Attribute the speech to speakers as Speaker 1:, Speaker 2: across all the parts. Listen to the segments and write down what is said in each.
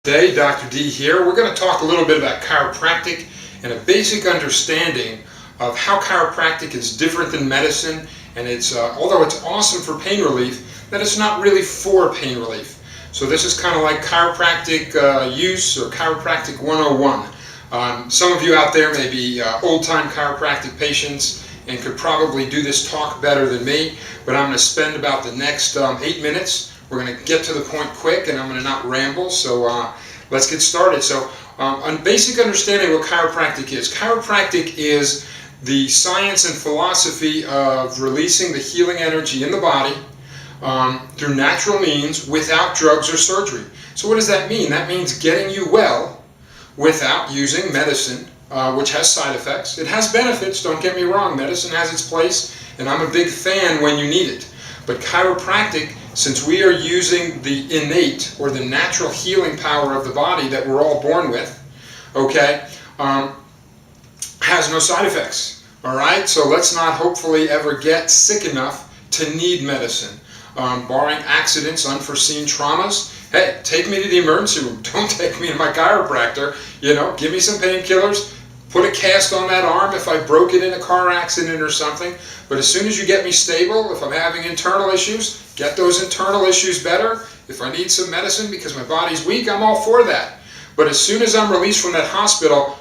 Speaker 1: Today, Dr. D here. We're going to talk a little bit about chiropractic and a basic understanding of how chiropractic is different than medicine, and although it's awesome for pain relief, that it's not really for pain relief. So this is kind of like chiropractic use or chiropractic 101. Some of you out there may be old-time chiropractic patients and could probably do this talk better than me, but I'm going to spend about the next 8 minutes. We're going to get to the point quick, and I'm going to not ramble, so let's get started. So, a basic understanding of what chiropractic is. Chiropractic is the science and philosophy of releasing the healing energy in the body through natural means without drugs or surgery. So what does that mean? That means getting you well without using medicine, which has side effects. It has benefits, don't get me wrong. Medicine has its place, and I'm a big fan when you need it. But chiropractic, since we are using the innate or the natural healing power of the body that we're all born with, okay, has no side effects. All right, so let's not hopefully ever get sick enough to need medicine. Barring accidents, unforeseen traumas, hey, take me to the emergency room. Don't take me to my chiropractor. You know, give me some painkillers. Put a cast on that arm if I broke it in a car accident or something. But as soon as you get me stable, if I'm having internal issues, get those internal issues better. If I need some medicine because my body's weak, I'm all for that. But as soon as I'm released from that hospital,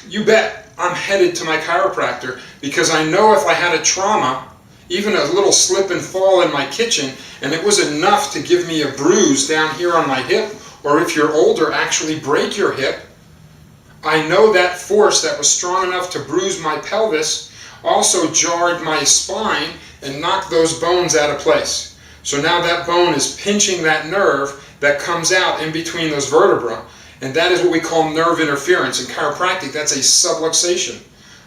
Speaker 1: you bet I'm headed to my chiropractor, because I know if I had a trauma, even a little slip and fall in my kitchen, and it was enough to give me a bruise down here on my hip, or if you're older, actually break your hip, I know that force that was strong enough to bruise my pelvis also jarred my spine and knocked those bones out of place. So now that bone is pinching that nerve that comes out in between those vertebrae, and that is what we call nerve interference. In chiropractic, that's a subluxation.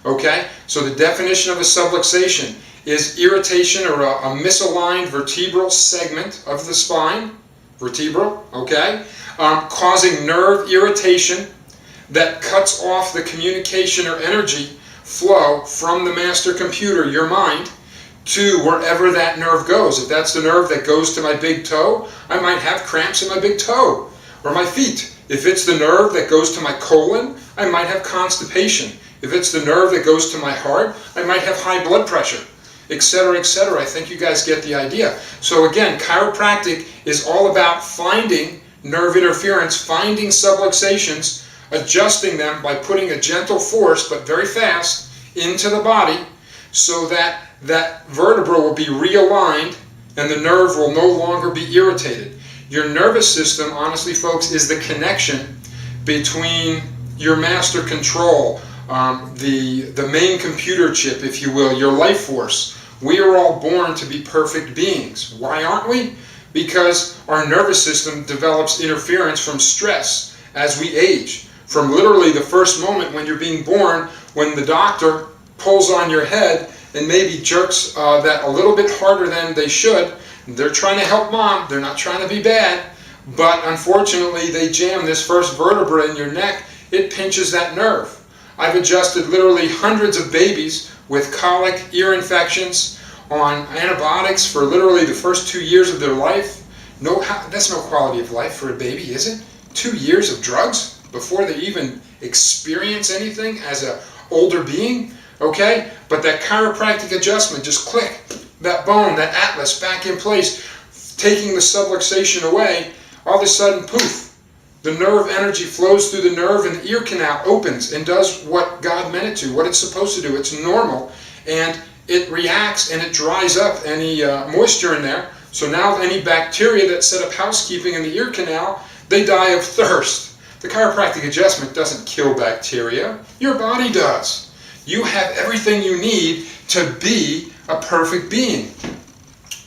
Speaker 1: Okay? So the definition of a subluxation is irritation or a misaligned vertebral segment of the spine, vertebral, okay, causing nerve irritation that cuts off the communication or energy flow from the master computer, your mind, to wherever that nerve goes. If that's the nerve that goes to my big toe, I might have cramps in my big toe or my feet. If it's the nerve that goes to my colon, I might have constipation. If it's the nerve that goes to my heart, I might have high blood pressure, etc., etc. I think you guys get the idea. So again, chiropractic is all about finding nerve interference, finding subluxations, adjusting them by putting a gentle force, but very fast, into the body, so that that vertebra will be realigned and the nerve will no longer be irritated. Your nervous system, honestly folks, is the connection between your master control, the main computer chip, if you will, your life force. We are all born to be perfect beings. Why aren't we? Because our nervous system develops interference from stress as we age. From literally the first moment when you're being born, when the doctor pulls on your head and maybe jerks that a little bit harder than they should. They're trying to help mom, they're not trying to be bad, but unfortunately they jam this first vertebra in your neck, it pinches that nerve. I've adjusted literally hundreds of babies with colic, ear infections, on antibiotics for literally the first 2 years of their life. That's no quality of life for a baby, is it? 2 years of drugs before they even experience anything as an older being, okay? But that chiropractic adjustment, just click that bone, that atlas back in place, taking the subluxation away, all of a sudden, poof, the nerve energy flows through the nerve and the ear canal opens and does what God meant it to, what it's supposed to do. It's normal, and it reacts and it dries up any moisture in there. So now any bacteria that set up housekeeping in the ear canal, they die of thirst. The chiropractic adjustment doesn't kill bacteria. Your body does. You have everything you need to be a perfect being.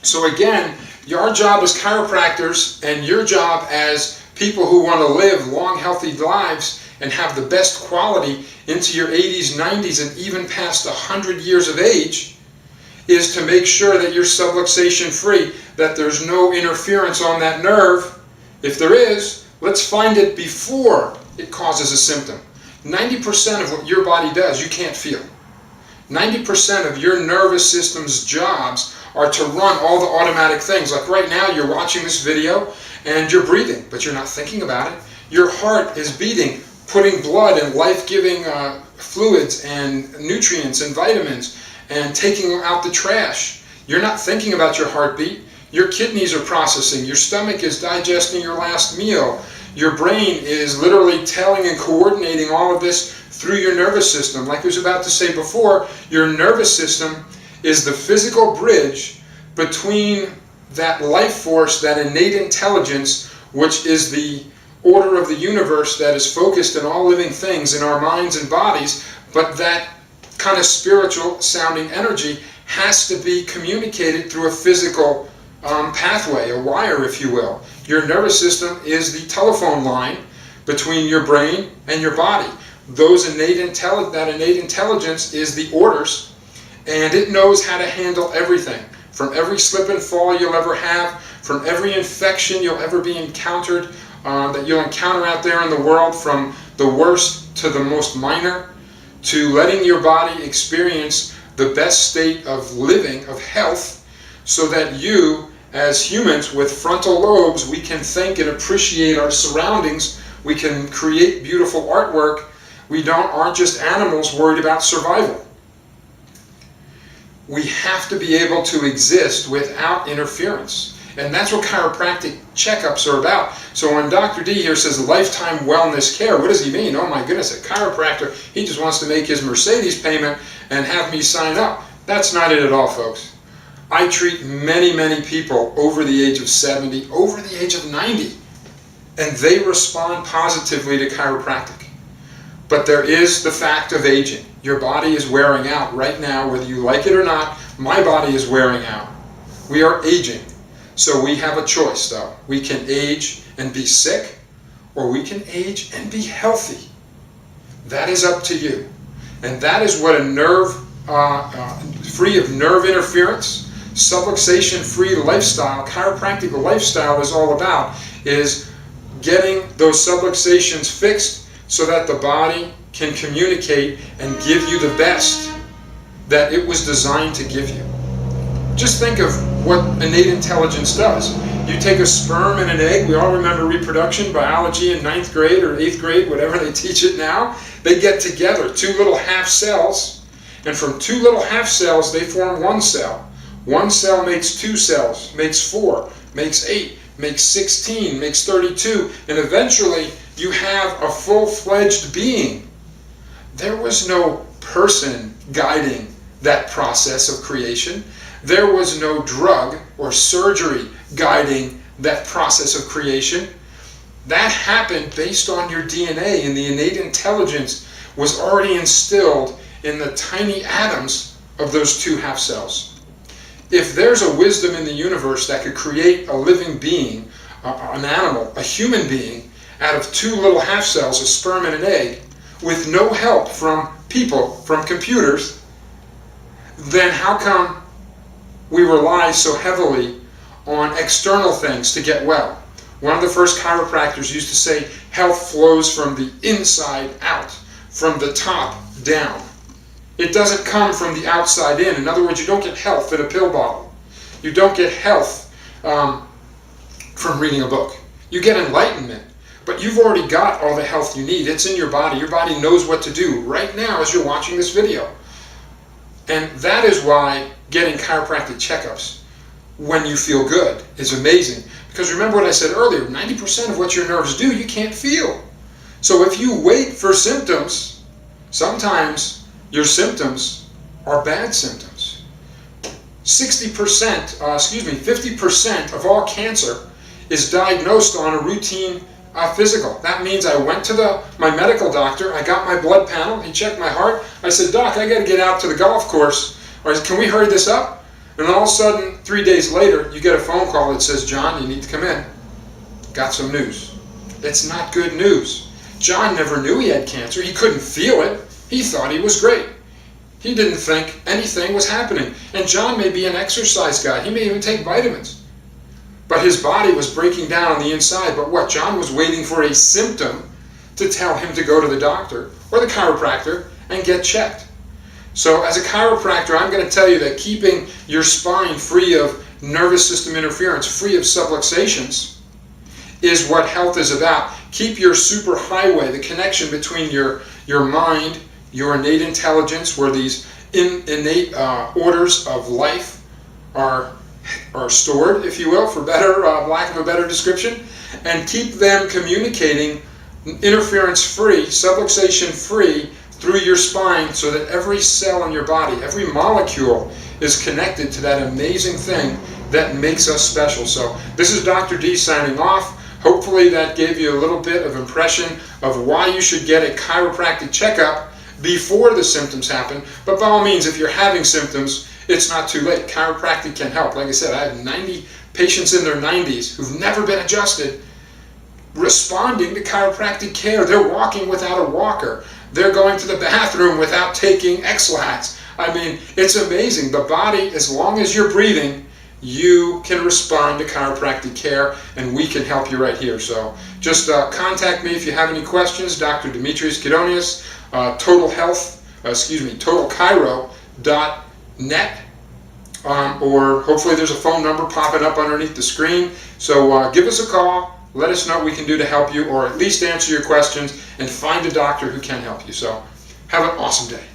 Speaker 1: So again, our job as chiropractors and your job as people who want to live long, healthy lives and have the best quality into your 80s, 90s, and even past 100 years of age is to make sure that you're subluxation free, that there's no interference on that nerve. If there is, let's find it before it causes a symptom. 90% of what your body does, you can't feel. 90% of your nervous system's jobs are to run all the automatic things. Like right now, you're watching this video and you're breathing, but you're not thinking about it. Your heart is beating, putting blood and life-giving fluids and nutrients and vitamins and taking out the trash. You're not thinking about your heartbeat. Your kidneys are processing. Your stomach is digesting your last meal. Your brain is literally telling and coordinating all of this through your nervous system. Like I was about to say before, your nervous system is the physical bridge between that life force, that innate intelligence, which is the order of the universe that is focused in all living things in our minds and bodies, but that kind of spiritual sounding energy has to be communicated through a physical pathway, a wire, if you will. Your nervous system is the telephone line between your brain and your body. That innate intelligence is the orders, and it knows how to handle everything. From every slip and fall you'll ever have, from every infection you'll ever be encountered, that you'll encounter out there in the world, from the worst to the most minor, to letting your body experience the best state of living, of health, so that you, as humans with frontal lobes, we can think and appreciate our surroundings. We can create beautiful artwork. We aren't just animals worried about survival. We have to be able to exist without interference. And that's what chiropractic checkups are about. So when Dr. D here says lifetime wellness care, what does he mean? Oh my goodness, a chiropractor, he just wants to make his Mercedes payment and have me sign up. That's not it at all, folks. I treat many, many people over the age of 70, over the age of 90, and they respond positively to chiropractic. But there is the fact of aging. Your body is wearing out right now, whether you like it or not. My body is wearing out. We are aging. So we have a choice, though. We can age and be sick, or we can age and be healthy. That is up to you. And that is what a nerve, free of nerve interference, subluxation-free lifestyle, chiropractic lifestyle is all about, is getting those subluxations fixed so that the body can communicate and give you the best that it was designed to give you. Just think of what innate intelligence does. You take a sperm and an egg. We all remember reproduction, biology in 9th grade or 8th grade, whatever they teach it now. They get together, two little half cells, and from two little half cells they form one cell. One cell makes two cells, makes 4, makes 8, makes 16, makes 32, and eventually you have a full-fledged being. There was no person guiding that process of creation. There was no drug or surgery guiding that process of creation. That happened based on your DNA, and the innate intelligence was already instilled in the tiny atoms of those two half cells. If there's a wisdom in the universe that could create a living being, an animal, a human being, out of two little half cells, a sperm and an egg, with no help from people, from computers, then how come we rely so heavily on external things to get well? One of the first chiropractors used to say, health flows from the inside out, from the top down. It doesn't come from the outside in. In other words, you don't get health in a pill bottle. You don't get health from reading a book. You get enlightenment, but you've already got all the health you need. It's in your body. Your body knows what to do right now as you're watching this video. And that is why getting chiropractic checkups when you feel good is amazing. Because remember what I said earlier, 90% of what your nerves do, you can't feel. So if you wait for symptoms, sometimes your symptoms are bad symptoms. 50% of all cancer is diagnosed on a routine physical. That means I went to my medical doctor, I got my blood panel, he checked my heart, I said, Doc, I got to get out to the golf course, or can we hurry this up? And all of a sudden, 3 days later, you get a phone call that says, John, you need to come in. Got some news. It's not good news. John never knew he had cancer. He couldn't feel it. He thought he was great. He didn't think anything was happening. And John may be an exercise guy. He may even take vitamins. But his body was breaking down on the inside. But what? John was waiting for a symptom to tell him to go to the doctor or the chiropractor and get checked. So as a chiropractor, I'm going to tell you that keeping your spine free of nervous system interference, free of subluxations, is what health is about. Keep your superhighway, the connection between your mind, your innate intelligence, where these innate orders of life are stored, if you will, for lack of a better description, and keep them communicating interference-free, subluxation-free through your spine, so that every cell in your body, every molecule is connected to that amazing thing that makes us special. So this is Dr. D signing off. Hopefully that gave you a little bit of impression of why you should get a chiropractic checkup before the symptoms happen. But by all means, if you're having symptoms, it's not too late. Chiropractic can help. Like I said, I have 90 patients in their 90s who've never been adjusted, responding to chiropractic care. They're walking without a walker. They're going to the bathroom without taking X-Lax. I mean, it's amazing. The body, as long as you're breathing, you can respond to chiropractic care, and we can help you right here. So just contact me if you have any questions. Dr. Demetrius Kydonieus, totalchiro.net, or hopefully there's a phone number popping up underneath the screen. So give us a call. Let us know what we can do to help you, or at least answer your questions and find a doctor who can help you. So have an awesome day.